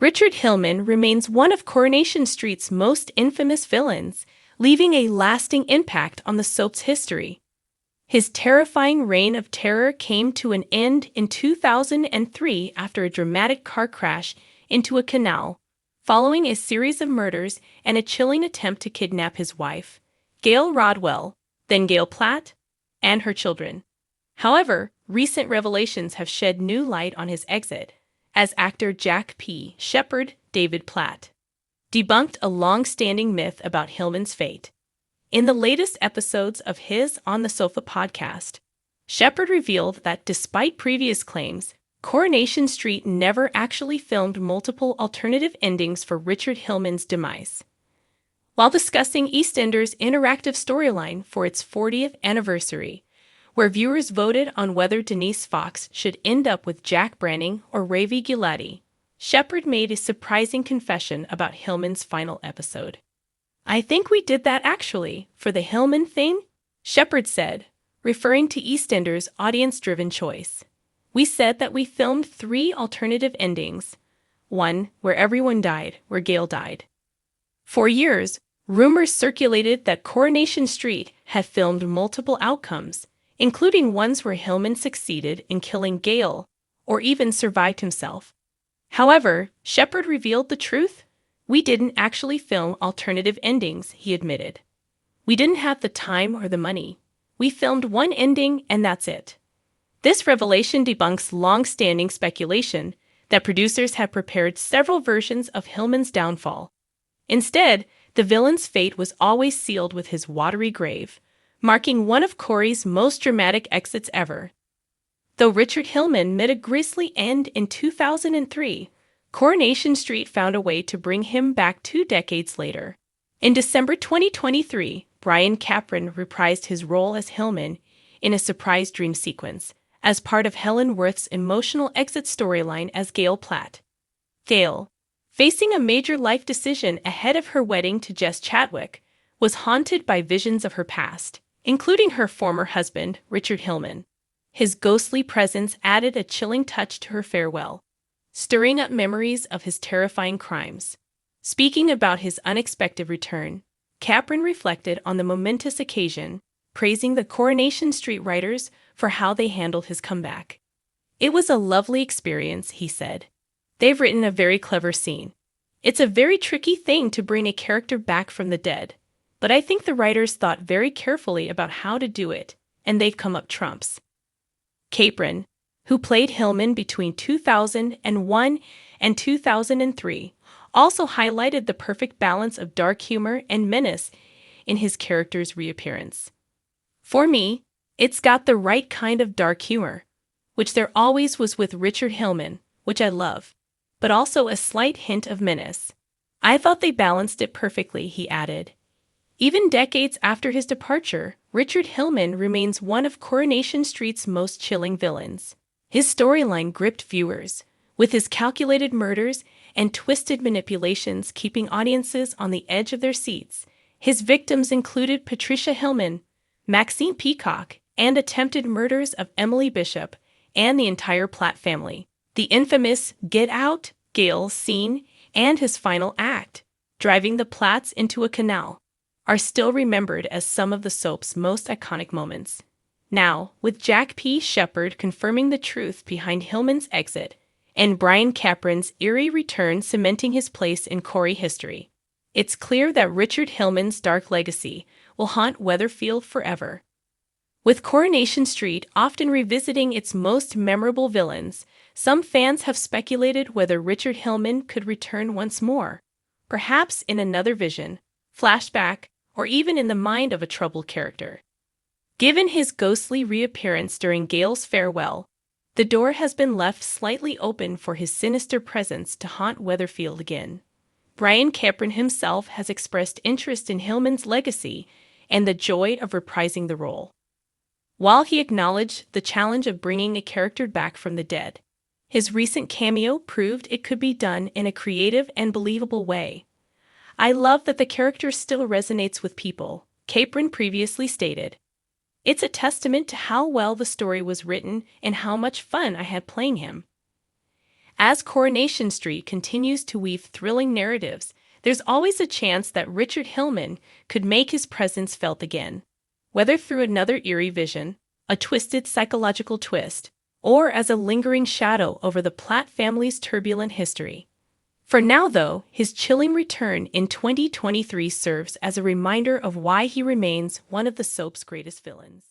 Richard Hillman remains one of Coronation Street's most infamous villains, leaving a lasting impact on the soap's history. His terrifying reign of terror came to an end in 2003 after a dramatic car crash into a canal, following a series of murders and a chilling attempt to kidnap his wife, Gail Rodwell, then Gail Platt, and her children. However, recent revelations have shed new light on his exit, as actor Jack P. Shepherd David Platt debunked a long-standing myth about Hillman's fate. In the latest episodes of his On the Sofa podcast, Shepherd revealed that despite previous claims, Coronation Street never actually filmed multiple alternative endings for Richard Hillman's demise. While discussing EastEnders' interactive storyline for its 40th anniversary, where viewers voted on whether Denise Fox should end up with Jack Branning or Ravi Giladi, Shepherd made a surprising confession about Hillman's final episode. "I think we did that actually, for the Hillman thing," Shepherd said, referring to EastEnders' audience-driven choice. "We said that we filmed 3 alternative endings. One, where everyone died, where Gail died. For years, rumors circulated that Coronation Street had filmed multiple outcomes, including ones where Hillman succeeded in killing Gail or even survived himself. However, Shepherd revealed the truth. We didn't actually film alternative endings," he admitted. "We didn't have the time or the money. We filmed one ending and that's it." This revelation debunks long-standing speculation that producers had prepared several versions of Hillman's downfall. Instead, the villain's fate was always sealed with his watery grave, marking one of Corey's most dramatic exits ever. Though Richard Hillman met a grisly end in 2003, Coronation Street found a way to bring him back 2 decades later. In December 2023, Brian Capron reprised his role as Hillman in a surprise dream sequence, as part of Helen Worth's emotional exit storyline as Gail Platt. Gail, facing a major life decision ahead of her wedding to Jess Chadwick, was haunted by visions of her past, including her former husband, Richard Hillman. His ghostly presence added a chilling touch to her farewell, stirring up memories of his terrifying crimes. Speaking about his unexpected return, Capron reflected on the momentous occasion, praising the Coronation Street writers for how they handled his comeback. "It was a lovely experience," he said. "They've written a very clever scene. It's a very tricky thing to bring a character back from the dead, but I think the writers thought very carefully about how to do it, and they've come up trumps." Capron, who played Hillman between 2001 and 2003, also highlighted the perfect balance of dark humor and menace in his character's reappearance. "For me, it's got the right kind of dark humor, which there always was with Richard Hillman, which I love, but also a slight hint of menace. I thought they balanced it perfectly," he added. Even decades after his departure, Richard Hillman remains one of Coronation Street's most chilling villains. His storyline gripped viewers, with his calculated murders and twisted manipulations keeping audiences on the edge of their seats. His victims included Patricia Hillman, Maxine Peacock, and attempted murders of Emily Bishop and the entire Platt family. The infamous "Get Out" Gail scene and his final act, driving the Platts into a canal, are still remembered as some of the soap's most iconic moments. Now, with Jack P. Shepherd confirming the truth behind Hillman's exit, and Brian Capron's eerie return cementing his place in Corey history, it's clear that Richard Hillman's dark legacy will haunt Weatherfield forever. With Coronation Street often revisiting its most memorable villains, some fans have speculated whether Richard Hillman could return once more, perhaps in another vision, flashback, or even in the mind of a troubled character. Given his ghostly reappearance during Gail's farewell, the door has been left slightly open for his sinister presence to haunt Weatherfield again. Brian Capron himself has expressed interest in Hillman's legacy and the joy of reprising the role. While he acknowledged the challenge of bringing a character back from the dead, his recent cameo proved it could be done in a creative and believable way. "I love that the character still resonates with people," Capron previously stated. "It's a testament to how well the story was written and how much fun I had playing him." As Coronation Street continues to weave thrilling narratives, there's always a chance that Richard Hillman could make his presence felt again, whether through another eerie vision, a twisted psychological twist, or as a lingering shadow over the Platt family's turbulent history. For now, though, his chilling return in 2023 serves as a reminder of why he remains one of the soap's greatest villains.